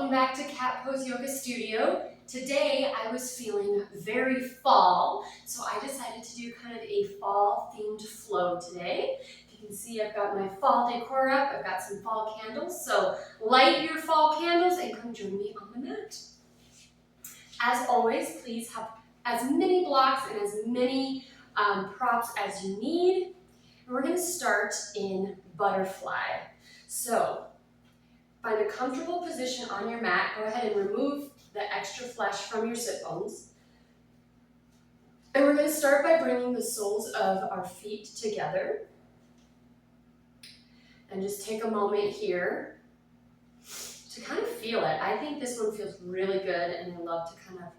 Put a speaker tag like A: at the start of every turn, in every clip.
A: Welcome back to Cat Pose Yoga Studio. Today I was feeling very fall, so I decided to do kind of a fall themed flow today. If you can see, I've got my fall decor up, I've got some fall candles, so light your fall candles and come join me on the mat. As always, please have as many blocks and as many props as you need. And we're going to start in butterfly. So find a comfortable position on your mat. Go ahead and remove the extra flesh from your sit bones. And we're going to start by bringing the soles of our feet together. And just take a moment here to kind of feel it. I think this one feels really good, and I love to kind of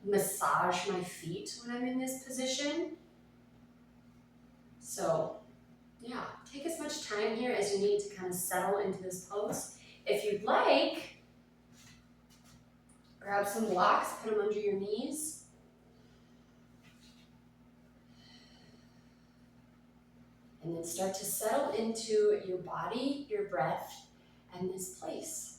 A: massage my feet when I'm in this position. So yeah, take as much time here as you need to kind of settle into this pose. If you'd like, grab some blocks, put them under your knees. And then start to settle into your body, your breath, and this place.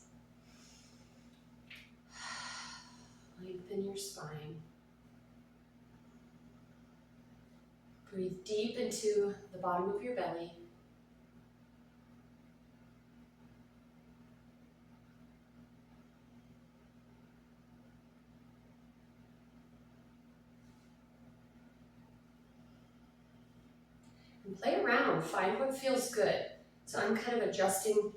A: Lengthen your spine. Breathe deep into the bottom of your belly. And play around, find what feels good. So I'm kind of adjusting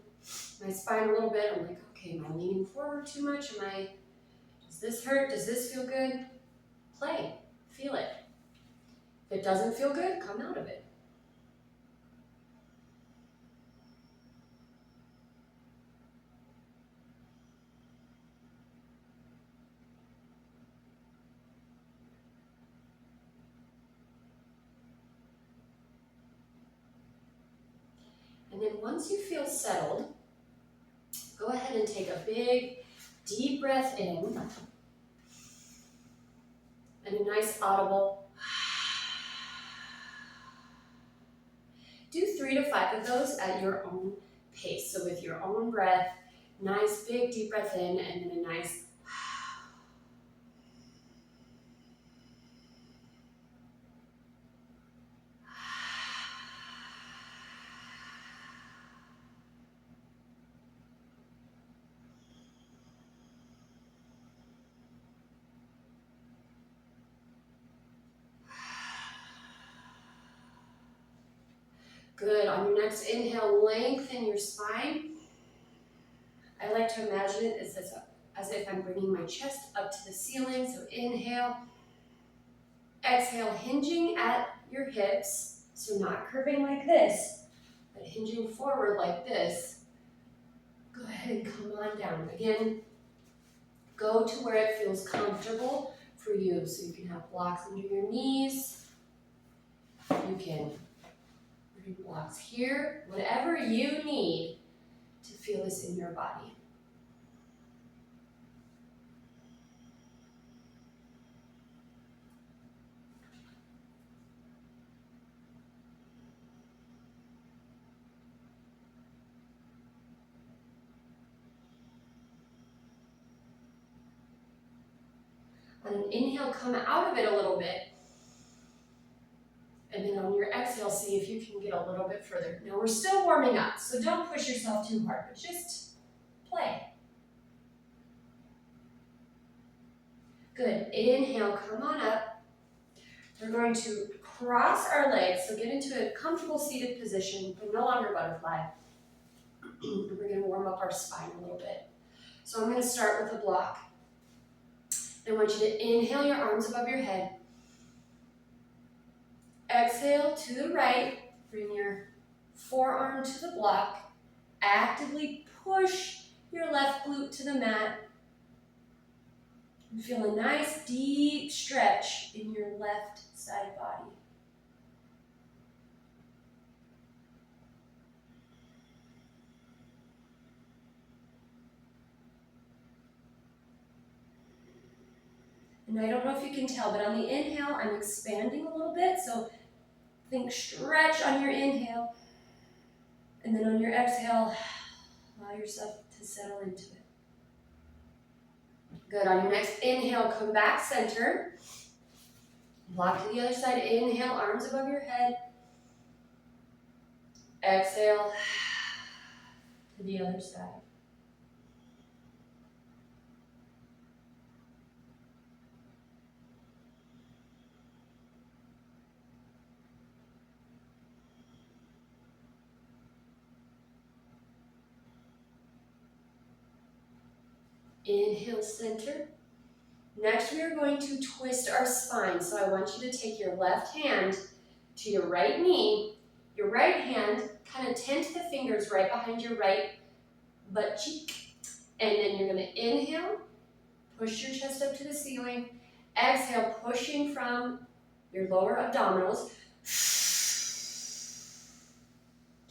A: my spine a little bit. I'm like, okay, am I leaning forward too much? Does this hurt? Does this feel good? Play, feel it. If it doesn't feel good, come out of it. And then once you feel settled, go ahead and take a big, deep breath in, and a nice audible. Do 3 to 5 of those at your own pace. So with your own breath, nice big deep breath in, and then a nice good. On your next inhale, lengthen your spine. I like to imagine it as if I'm bringing my chest up to the ceiling. So inhale, exhale, hinging at your hips. So not curving like this, but hinging forward like this. Go ahead and come on down. Again, go to where it feels comfortable for you. So you can have blocks under your knees. You can bring blocks here. Whatever you need to feel this in your body. On an inhale, come out of it a little bit. And then on your exhale, see if you can get a little bit further. Now we're still warming up, so don't push yourself too hard, but just play. Good. Inhale, come on up. We're going to cross our legs, so get into a comfortable seated position, but no longer butterfly. We're going to warm up our spine a little bit. So I'm going to start with a block. I want you to inhale your arms above your head. Exhale to the right. Bring your forearm to the block. Actively push your left glute to the mat. And feel a nice deep stretch in your left side body. And I don't know if you can tell, but on the inhale, I'm expanding a little bit. So think stretch on your inhale. And then on your exhale, allow yourself to settle into it. Good, on your next inhale, come back center. Walk to the other side, inhale, arms above your head. Exhale to the other side. Inhale, center. Next, we are going to twist our spine. So I want you to take your left hand to your right knee. Your right hand, kind of tent the fingers right behind your right butt cheek. And then you're going to inhale, push your chest up to the ceiling. Exhale, pushing from your lower abdominals.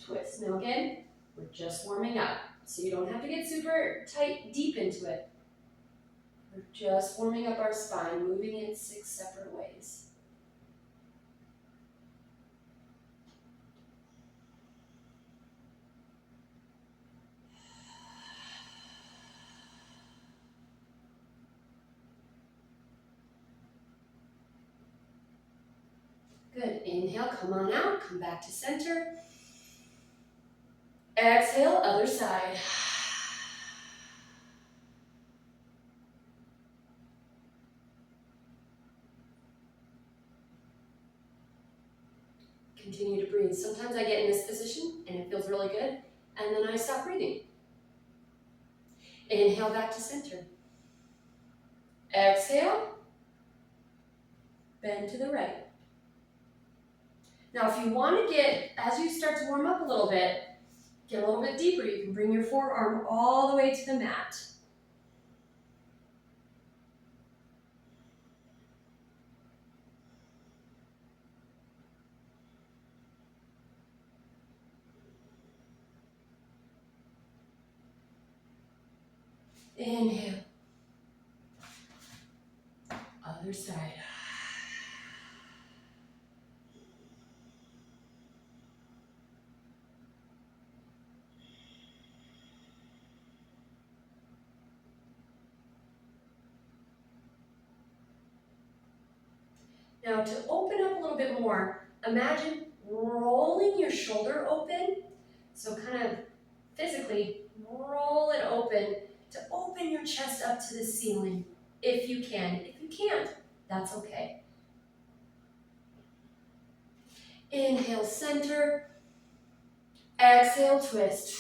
A: Twist. Now again, we're just warming up. So you don't have to get super tight, deep into it. We're just warming up our spine, moving it 6 separate ways. Good. Inhale, come on out, come back to center. Exhale, other side. Continue to breathe. Sometimes I get in this position and it feels really good, and then I stop breathing. Inhale back to center. Exhale, bend to the right. Now if you want to get, as you start to warm up a little bit, get a little bit deeper, you can bring your forearm all the way to the mat. Inhale. Other side. Now to open up a little bit more, imagine rolling your shoulder open. So kind of physically roll it open to open your chest up to the ceiling if you can. If you can't, that's okay. Inhale, center. Exhale, twist.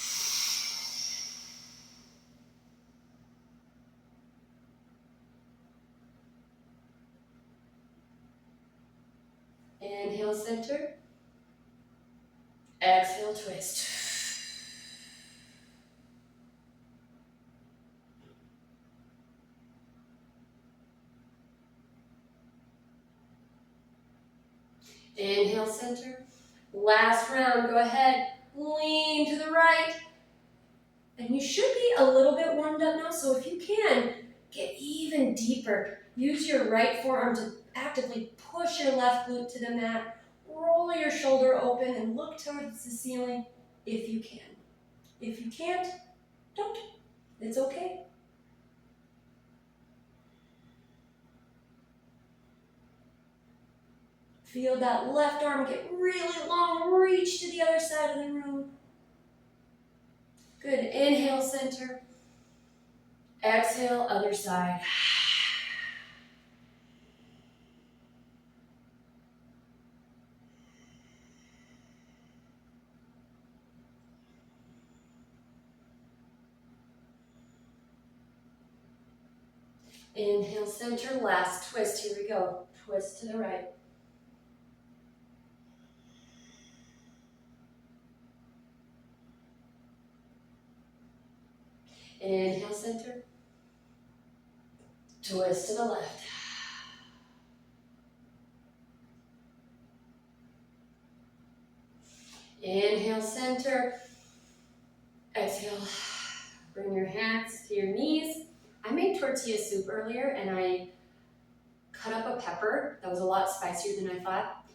A: Inhale, center. Exhale, twist. Inhale, center. Last round, go ahead, lean to the right. And you should be a little bit warmed up now, so if you can, get even deeper. Use your right forearm to actively push your left glute to the mat. Roll your shoulder open and look towards the ceiling if you can. If you can't, don't. It's okay. Feel that left arm get really long, reach to the other side of the room. Good, inhale, center. Exhale, other side. Inhale, center, last twist, here we go. Twist to the right. Inhale, center. Twist to the left. Inhale, center. Exhale. Bring your hands to your knees. I made tortilla soup earlier and I cut up a pepper that was a lot spicier than I thought.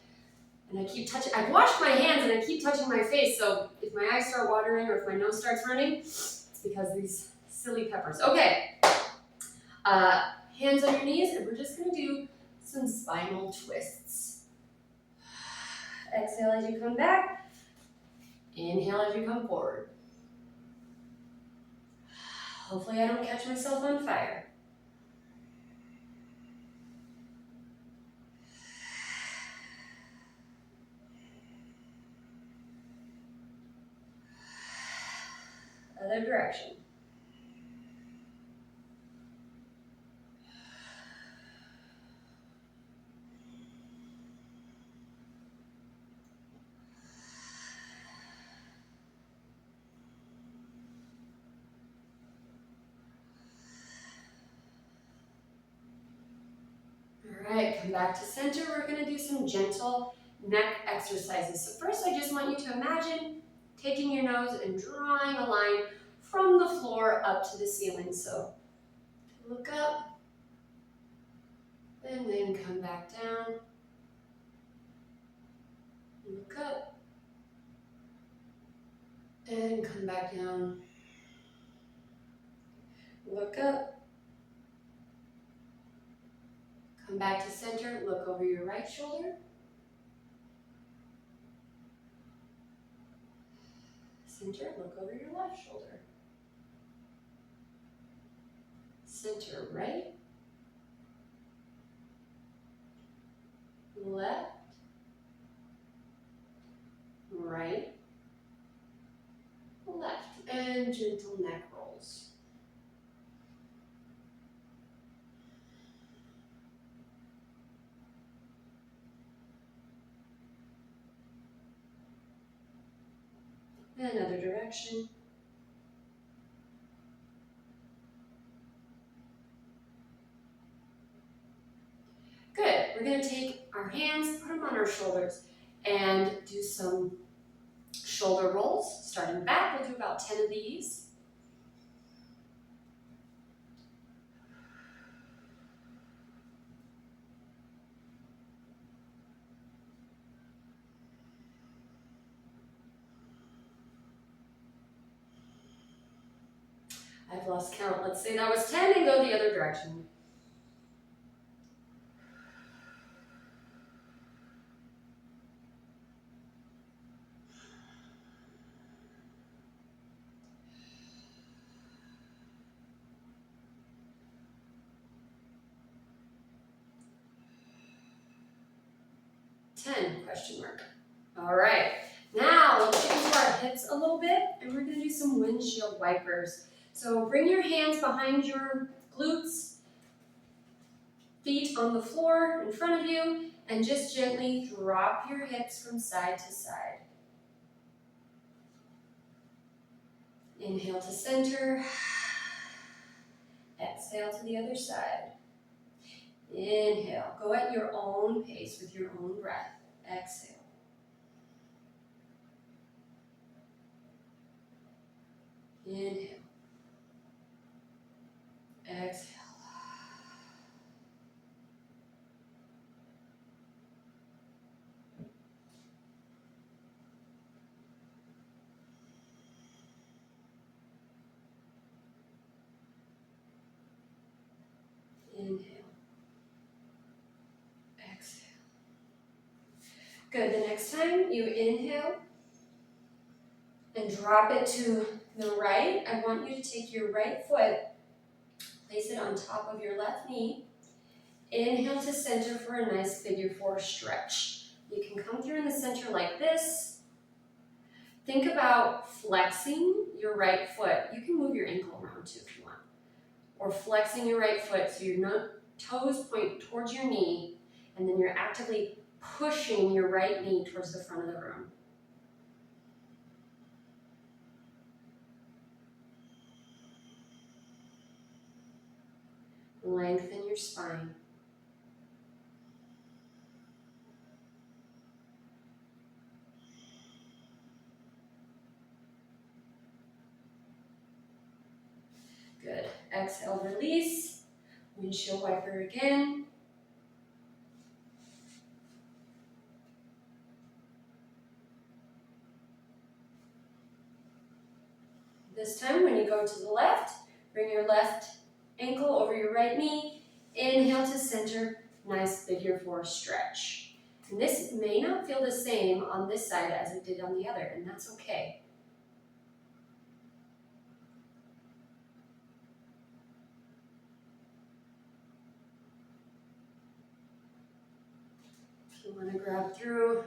A: And I washed my hands and I keep touching my face, so if my eyes start watering or if my nose starts running, it's because of these silly peppers. Okay, Hands on your knees, and we're just gonna do some spinal twists. Exhale as you come back. Inhale as you come forward. Hopefully I don't catch myself on fire. Other direction. All right, come back to center. We're gonna do some gentle neck exercises. So first, I just want you to imagine taking your nose and drawing a line from the floor up to the ceiling. So look up, and then come back down. Look up, and come back down. Look up, come back to center, look over your right shoulder. Center, look over your left shoulder. Center, right, left, right, left, and gentle neck rolls. Another direction. Good. We're going to take our hands, put them on our shoulders, and do some shoulder rolls. Starting back, we'll do about 10 of these. I've lost count. Let's say that was 10 and go the other direction. Question mark. All right, now let's get into our hips a little bit, and we're gonna do some windshield wipers. So bring your hands behind your glutes, feet on the floor in front of you, and just gently drop your hips from side to side. Inhale to center. Exhale to the other side. Inhale. Go at your own pace with your own breath. Exhale. Inhale. Exhale. Inhale. Exhale. Good. The next time you inhale and drop it to the right, I want you to take your right foot, place it on top of your left knee. Inhale to center for a nice figure four stretch. You can come through in the center like this. Think about flexing your right foot. You can move your ankle around too if you want. Or flexing your right foot so your toes point towards your knee, and then you're actively pushing your right knee towards the front of the room. Lengthen your spine. Good. Exhale, release. Windshield wiper again. This time, when you go to the left, bring your left ankle over your right knee. Inhale to center, nice figure 4 stretch. And this may not feel the same on this side as it did on the other, and that's okay. If you want to grab through,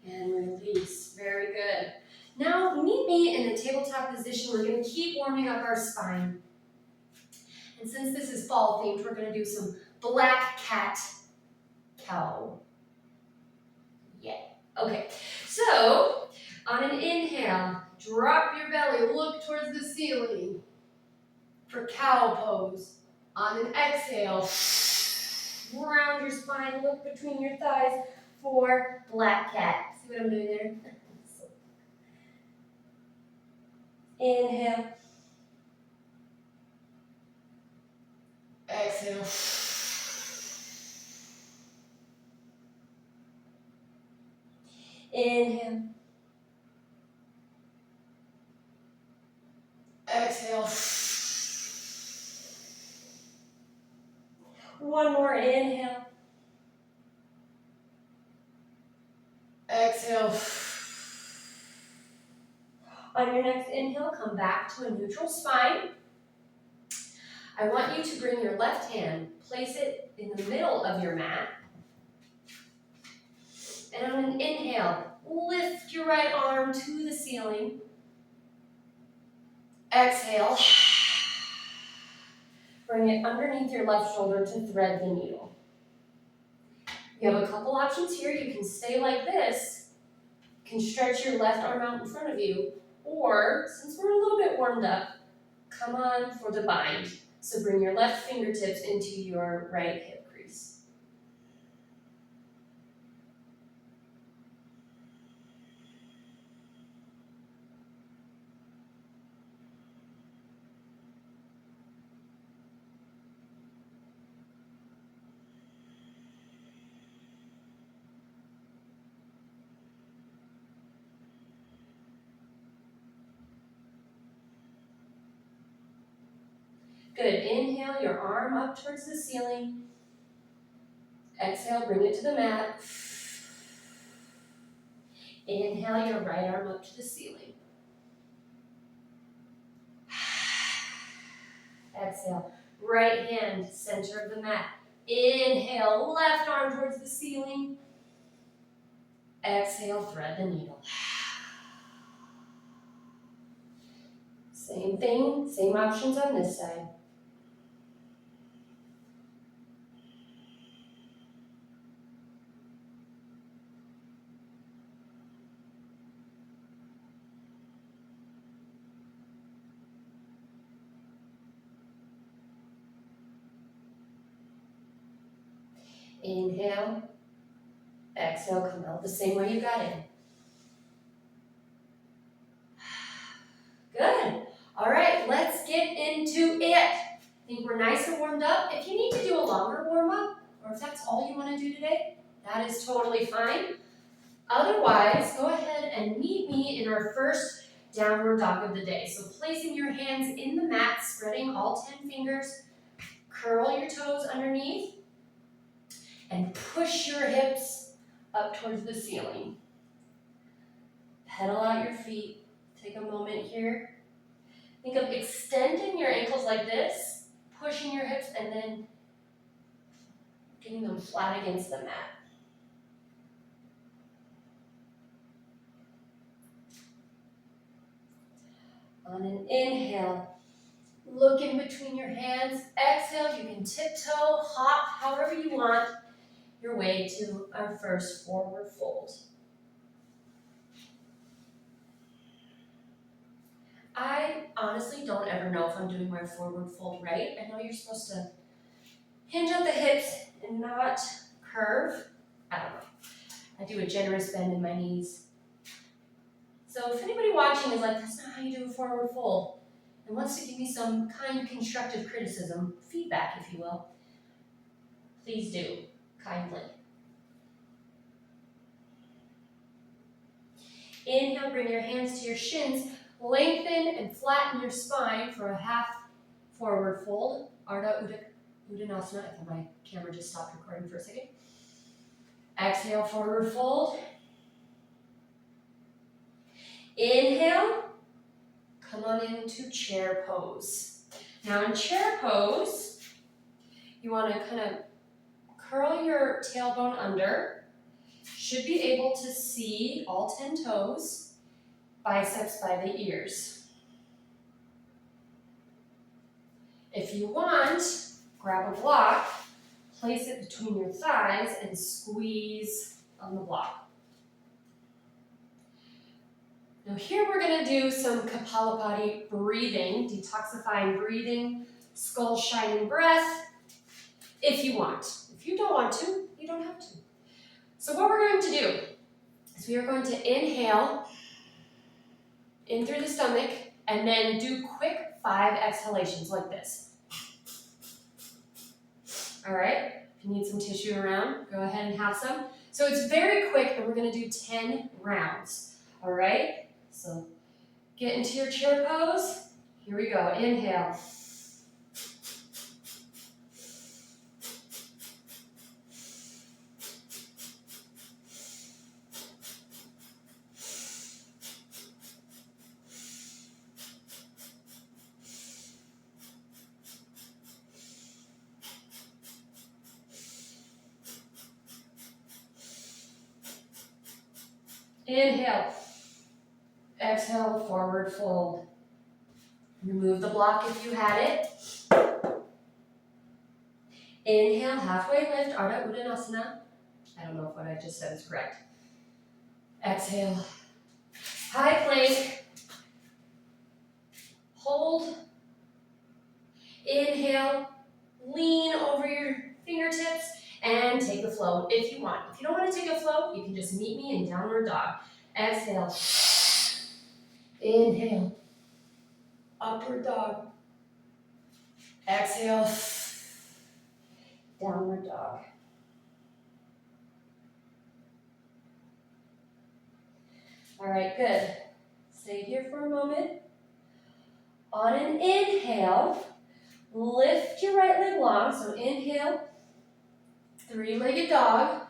A: and release. Very good. Now meet me in a tabletop position. We're going to keep warming up our spine. And since this is fall themed, we're going to do some black cat cow. Yeah. Okay. So on an inhale, drop your belly, look towards the ceiling for cow pose. On an exhale, round your spine, look between your thighs for black cat. See what I'm doing there? Inhale. Exhale. Inhale. Exhale. One more inhale. Exhale. On your next inhale, come back to a neutral spine. I want you to bring your left hand, place it in the middle of your mat. And on an inhale, lift your right arm to the ceiling. Exhale. Bring it underneath your left shoulder to thread the needle. You have a couple options here. You can stay like this. You can stretch your left arm out in front of you. Or, since we're a little bit warmed up, come on for the bind. So bring your left fingertips into your right hip crease. Good. Inhale your arm up towards the ceiling. Exhale, bring it to the mat. Inhale your right arm up to the ceiling. Exhale, right hand, center of the mat. Inhale, left arm towards the ceiling. Exhale, thread the needle. Same thing, same options on this side. Inhale, exhale, come out the same way you got in. Good. All right, let's get into it. I think we're nice and warmed up. If you need to do a longer warm up, or if that's all you want to do today, that is totally fine. Otherwise, go ahead and meet me in our first downward dog of the day. So placing your hands in the mat, spreading all 10 fingers, curl your toes underneath, and push your hips up towards the ceiling. Pedal out your feet. Take a moment here. Think of extending your ankles like this, pushing your hips, and then getting them flat against the mat. On an inhale, look in between your hands. Exhale, you can tiptoe, hop, however you want, your way to our first forward fold. I honestly don't ever know if I'm doing my forward fold right. I know you're supposed to hinge at the hips and not curve. I don't know. I do a generous bend in my knees. So if anybody watching is like, that's not how you do a forward fold, and wants to give me some kind, constructive criticism, feedback, if you will, please do, kindly. Inhale, bring your hands to your shins, lengthen and flatten your spine for a half forward fold, Ardha Uttanasana. I thought my camera just stopped recording for a second. Exhale, forward fold. Inhale, come on into chair pose. Now in chair pose, you want to kind of curl your tailbone under. Should be able to see all 10 toes, biceps by the ears. If you want, grab a block, place it between your thighs and squeeze on the block. Now here we're going to do some Kapalabhati breathing, detoxifying breathing, skull shining breath, if you want. If you don't want to, you don't have to. So what we're going to do is we are going to inhale in through the stomach and then do quick 5 exhalations like this. All right, if you need some tissue around, go ahead and have some. So it's very quick, and we're going to do 10 rounds. All right, so get into your chair pose. Here we go. Inhale. Inhale. Exhale, forward fold. Remove the block if you had it. Inhale, halfway lift, Ardha Uttanasana. I don't know if what I just said is correct. Exhale, high plank. Hold. Inhale, lean over your fingertips and take a float if you want. If you don't want to take a float, you can just meet me in downward dog. Exhale. Inhale. Upward dog. Exhale. Downward dog. All right, good. Stay here for a moment. On an inhale, lift your right leg long. So inhale, 3-legged dog.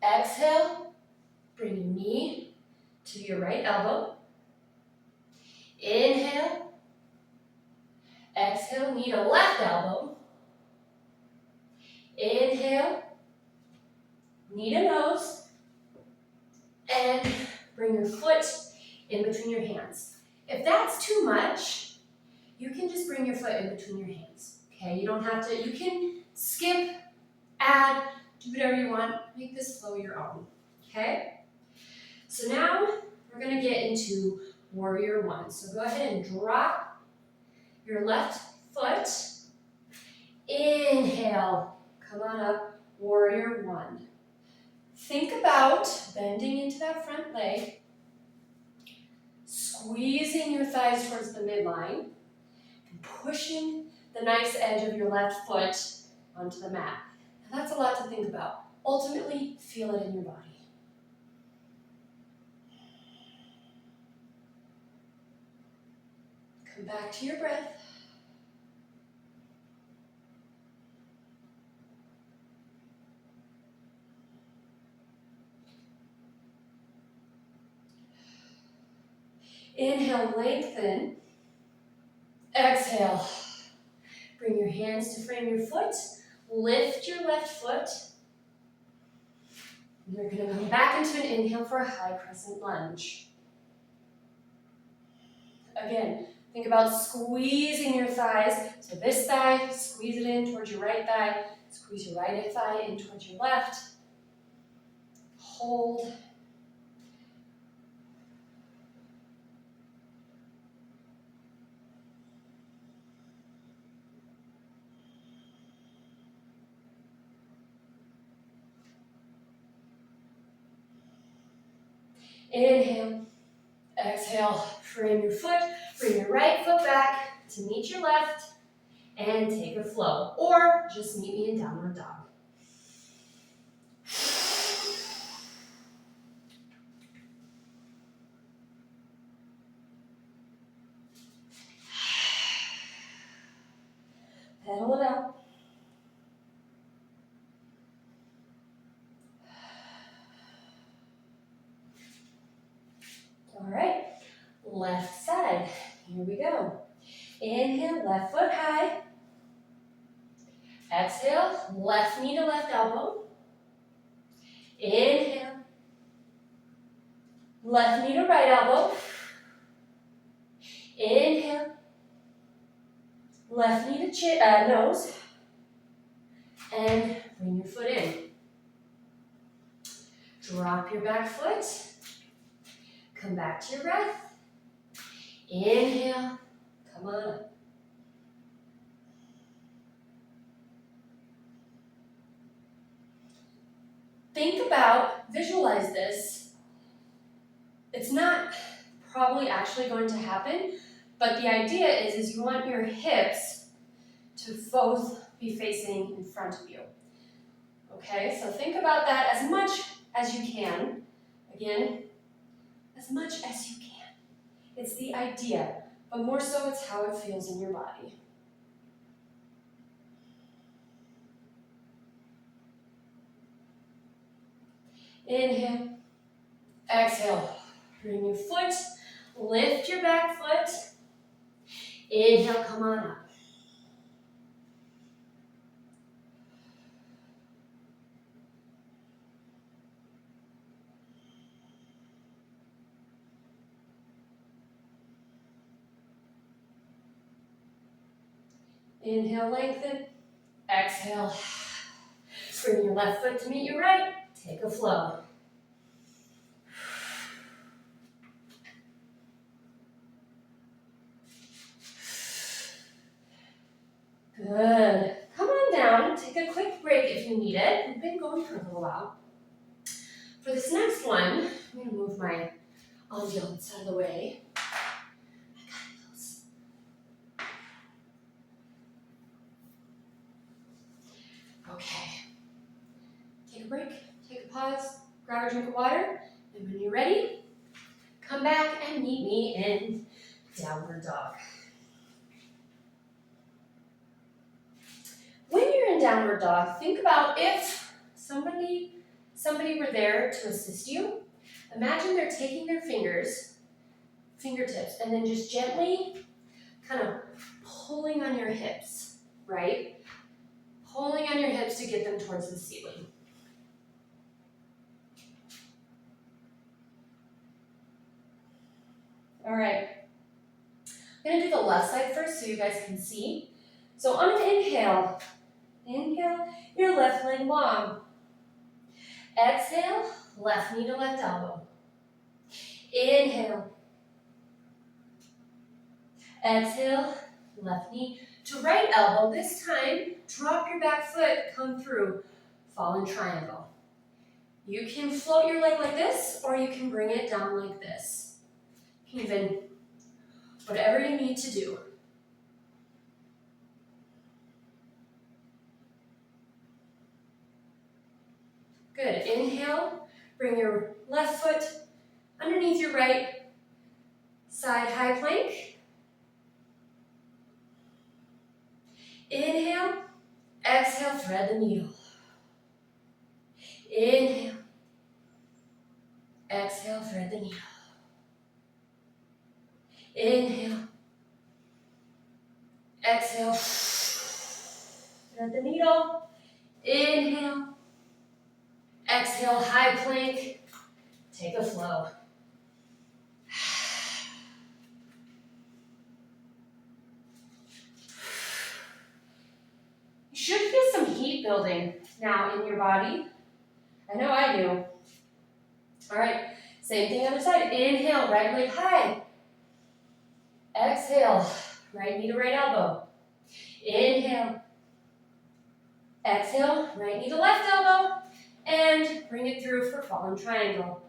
A: Exhale, bring your knee to your right elbow. Inhale. Exhale, knee to left elbow. Inhale, knee to nose. And bring your foot in between your hands. If that's too much, you can just bring your foot in between your hands. Okay, you don't have to, you can skip, add, do whatever you want. Make this flow your own. Okay? So now we're going to get into Warrior One. So go ahead and drop your left foot. Inhale. Come on up. Warrior One. Think about bending into that front leg, squeezing your thighs towards the midline, and pushing the nice edge of your left foot onto the mat. Now that's a lot to think about. Ultimately, feel it in your body. Come back to your breath. Inhale, lengthen. Exhale. Bring your hands to frame your foot. Lift your left foot. You're going to come back into an inhale for a high crescent lunge. Again, think about squeezing your thighs. So this thigh, squeeze it in towards your right thigh. Squeeze your right thigh in towards your left. Hold. Inhale, exhale, frame your foot, Bring your right foot back to meet your left and take a flow. Or just meet me in downward dog. Pedal it out. All right, left side. Here we go. Inhale, left foot high. Exhale, left knee to left elbow. Inhale, left knee to right elbow. Inhale, left knee to nose. And bring your foot in. Drop your back foot. Come back to your breath. Inhale, come on up. Think about, visualize this. It's not probably actually going to happen, but the idea is you want your hips to both be facing in front of you. Okay, so think about that as much as you can. Again, as much as you can. It's the idea, but more so it's how it feels in your body. Inhale, exhale. Bring your foot, lift your back foot. Inhale, come on up. Inhale, lengthen. Exhale. Bring your left foot to meet your right. Take a flow. Good. Come on down. Take a quick break if you need it. We've been going for a little while. For this next one, I'm going to move my ambiance out of the way. I got this. Okay. Take a break. Take a pause. Grab a drink of water. And when you're ready, come back and meet me in downward dog. When you're in downward dog, think about if somebody were there to assist you. Imagine they're taking their fingertips, and then just gently kind of pulling on your hips, right? Pulling on your hips to get them towards the ceiling. All right. I'm going to do the left side first so you guys can see. So on an inhale, your left leg long. Exhale, left knee to left elbow. Inhale. Exhale, left knee to right elbow. This time, drop your back foot, come through, fallen triangle. You can float your leg like this, or you can bring it down like this. Even whatever you need to do. Good. Inhale, bring your left foot underneath your right side high plank. Inhale, exhale, thread the needle. Inhale, exhale, thread the needle. Inhale, exhale, thread the needle. Inhale, exhale, high plank, take a flow. You should feel some heat building now in your body. I know I do. All right, same thing other side. Inhale, right leg high. Exhale, right knee to right elbow. Inhale. Exhale, right knee to left elbow. And bring it through for fallen triangle.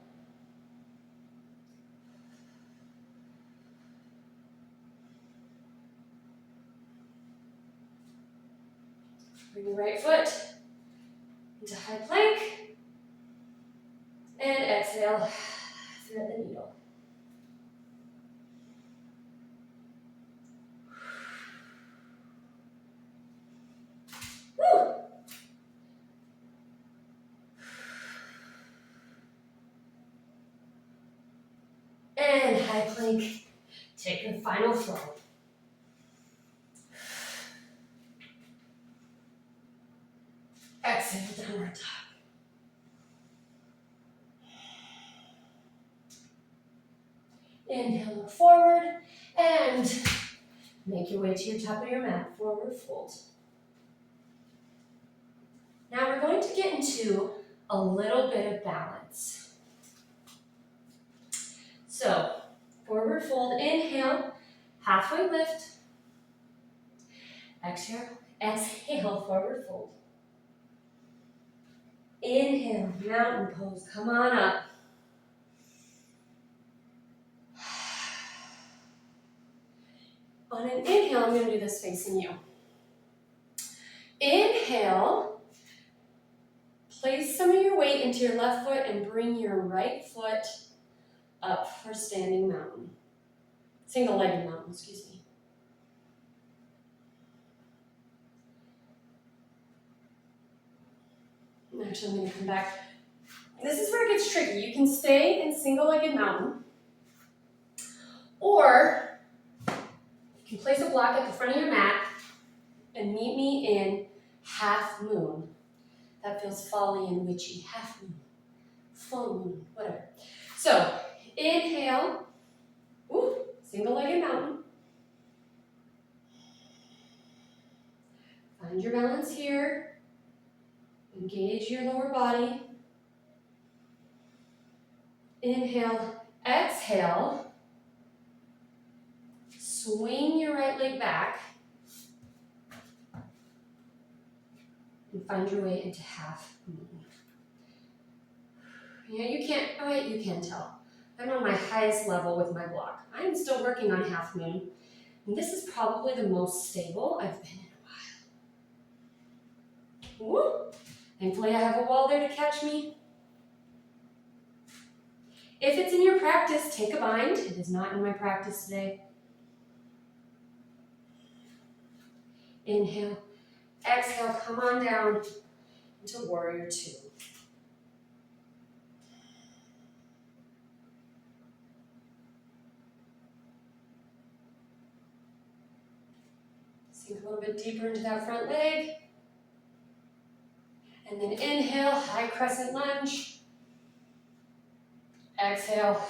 A: Bring your right foot into high plank. And exhale, thread the needle. Woo! And high plank. Take the final flow. Exhale, downward dog. Inhale, look forward, and make your way to your top of your mat, forward fold. Now we're going to get into a little bit of balance. So, forward fold, inhale, halfway lift. Exhale, forward fold. Inhale, mountain pose, come on up. On an inhale, I'm going to do this facing you. Inhale, place some of your weight into your left foot and bring your right foot up for standing mountain. Single-legged mountain, excuse me. Actually, I'm going to come back. This is where it gets tricky. You can stay in single-legged mountain, or you can place a block at the front of your mat and meet me in half moon. That feels folly and witchy. Half moon, full moon, whatever. So, inhale, single-legged mountain. Find your balance here. Engage your lower body. Inhale, exhale. Swing your right leg back. And find your way into half moon. Yeah, you can tell. I'm on my highest level with my block. I'm still working on half moon. And this is probably the most stable I've been in a while. Woo! Thankfully, I have a wall there to catch me. If it's in your practice, take a bind. It is not in my practice today. Inhale, exhale, come on down into warrior two. Sink a little bit deeper into that front leg. And then inhale, high crescent lunge. Exhale,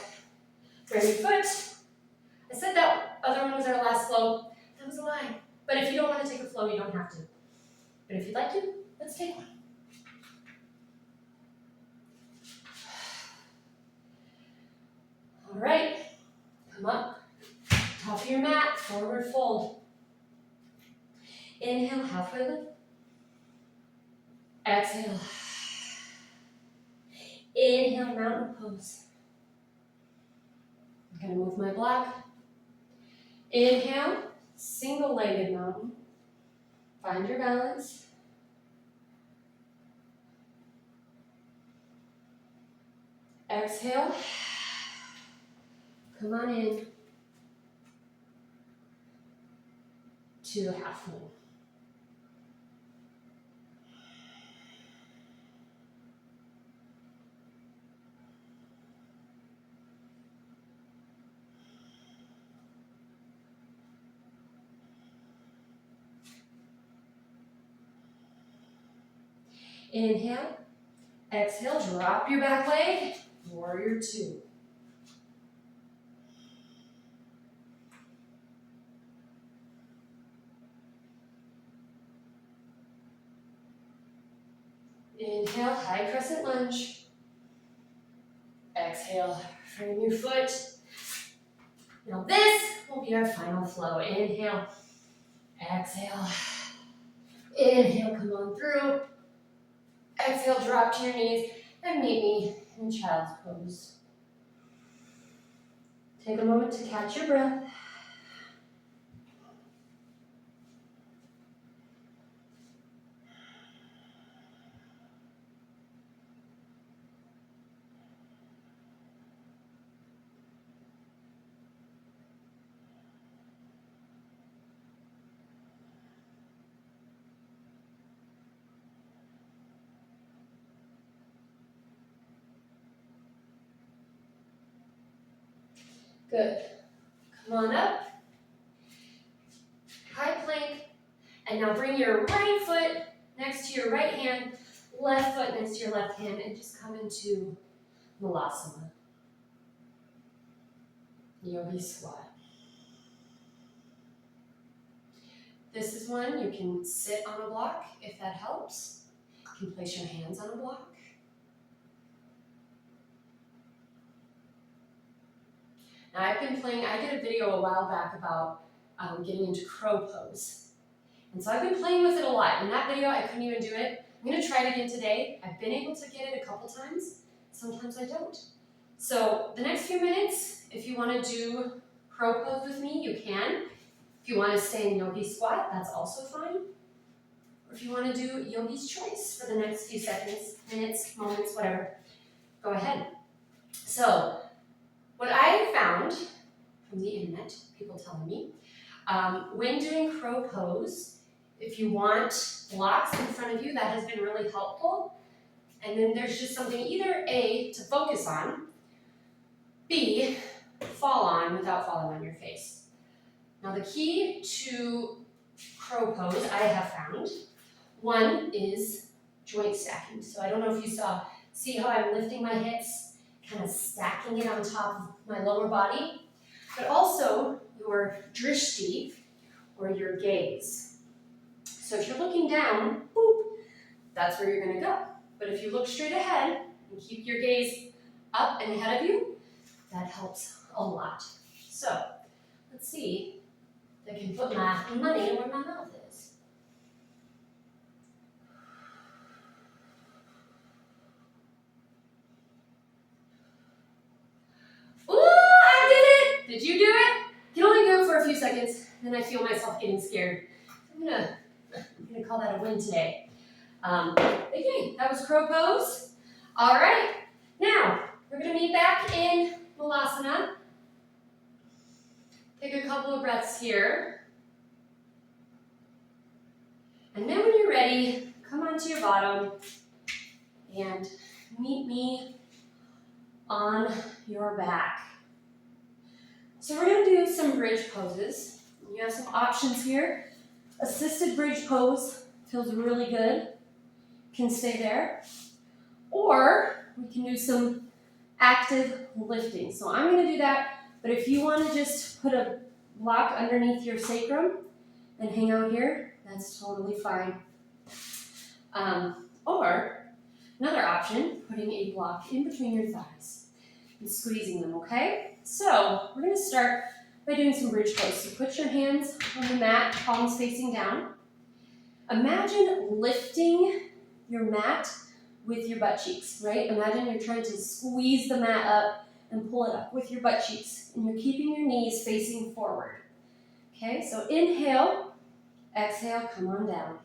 A: bring your foot. I said that other one was our last flow. That was a lie. But if you don't want to take a flow, you don't have to. But if you'd like to, let's take one. All right, come up, top of your mat, forward fold. Inhale, halfway lift. Exhale. Inhale, mountain pose. I'm gonna move my block. Inhale, single-legged mountain. Find your balance. Exhale. Come on in to half moon. Inhale, exhale, drop your back leg, warrior two. Inhale, high crescent lunge. Exhale, frame your foot. Now this will be our final flow. Inhale, exhale. Inhale, come on through. Exhale, drop to your knees and meet me in child's pose. Take a moment to catch your breath. Good. Come on up. High plank. And now bring your right foot next to your right hand, left foot next to your left hand, and just come into Malasana. Yogi squat. This is one you can sit on a block if that helps. You can place your hands on a block. Now I've been playing, I did a video a while back about getting into crow pose. And so I've been playing with it a lot. In that video, I couldn't even do it. I'm gonna try it again today. I've been able to get it a couple times. Sometimes I don't. So the next few minutes, if you wanna do crow pose with me, you can. If you wanna stay in yogi squat, that's also fine. Or if you wanna do yogi's choice for the next few seconds, minutes, moments, whatever, go ahead. So what I found from the internet, people telling me, when doing crow pose, if you want blocks in front of you, that has been really helpful. And then there's just something either A, to focus on, B, fall on without falling on your face. Now the key to crow pose I have found, one is joint stacking. So I don't know if you see how I'm lifting my hips, kind of stacking it on top of my lower body, but also your drishti, or your gaze. So if you're looking down, boop, that's where you're gonna go. But if you look straight ahead and keep your gaze up and ahead of you, that helps a lot. So let's see if I can put my money where my mouth is. Ooh, I did it! Did you do it? You can only do it for a few seconds, then I feel myself getting scared. I'm gonna call that a win today. Okay, that was crow pose. All right, now we're gonna meet back in Malasana. Take a couple of breaths here. And then when you're ready, come onto your bottom and meet me on your back. So we're gonna do some bridge poses. You have some options here. Assisted bridge pose feels really good. Can stay there. Or we can do some active lifting. So I'm gonna do that, but if you wanna just put a block underneath your sacrum and hang out here, that's totally fine. Or another option, putting a block in between your thighs and squeezing them, okay? So we're gonna start by doing some bridge pose. So put your hands on the mat, palms facing down. Imagine lifting your mat with your butt cheeks, right? Imagine you're trying to squeeze the mat up and pull it up with your butt cheeks, and you're keeping your knees facing forward. Okay, so inhale, exhale, come on down.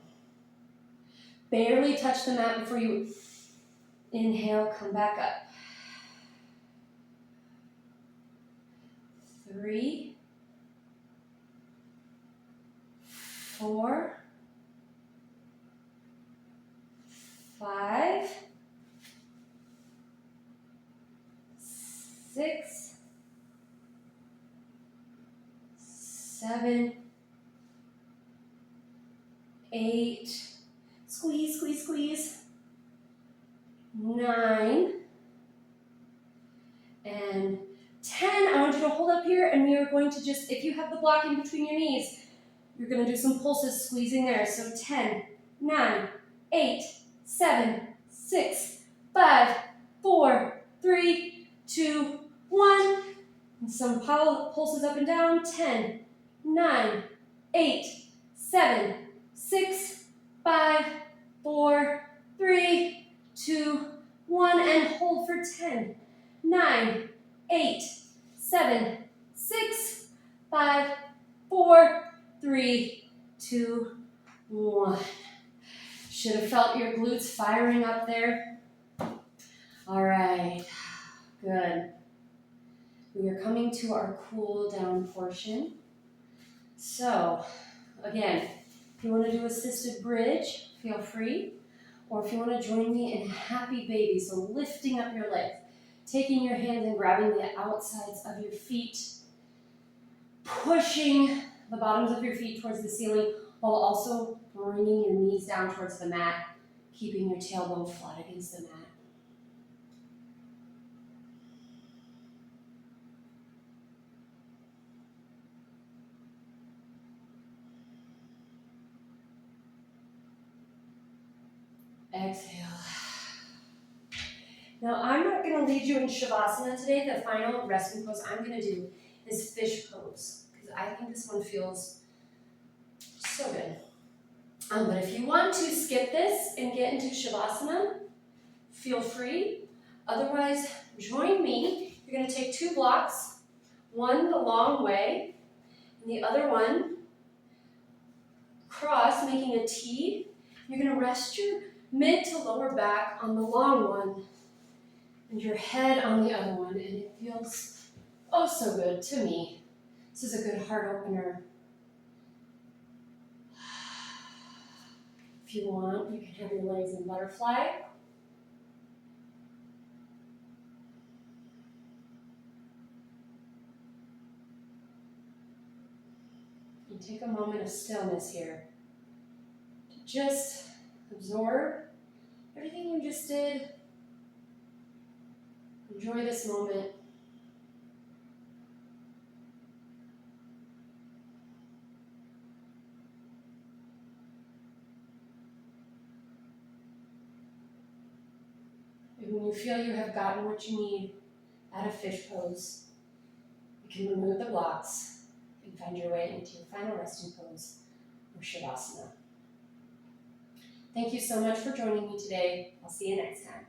A: Barely touch the mat before you inhale, come back up. 3, 4, 5, 6, 7, 8, squeeze, squeeze, squeeze, 9, and 10. I want you to hold up here, and we are going to just, if you have the block in between your knees, you're going to do some pulses squeezing there. So 10, 9, 8, 7, 6, 5, 4, 3, 2, 1. And some pulses up and down. 10, 9, 8, 7, 6, 5, 4, 3, 2, 1. And hold for 10, 9, 8, 7, 6, 5, 4, 3, 2, 1. Should have felt your glutes firing up there. All right, good. We are coming to our cool down portion. So, again, if you want to do assisted bridge, feel free. Or if you want to join me in happy baby, so lifting up your legs. taking your hands and grabbing the outsides of your feet, pushing the bottoms of your feet towards the ceiling while also bringing your knees down towards the mat, keeping your tailbone flat against the mat. Exhale. Now I'm not going to lead you in Shavasana today. The final resting pose I'm going to do is fish pose, because I think this one feels so good. But if you want to skip this and get into Shavasana, feel free. Otherwise, join me. You're going to take 2 blocks, one the long way, and the other one cross, making a T. You're going to rest your mid to lower back on the long one and your head on the other one, and it feels oh so good to me. This is a good heart opener. If you want, you can have your legs in butterfly. And take a moment of stillness here to just absorb everything you just did. Enjoy this moment. And when you feel you have gotten what you need out of fish pose, you can remove the blocks and find your way into your final resting pose, or Shavasana. Thank you so much for joining me today. I'll see you next time.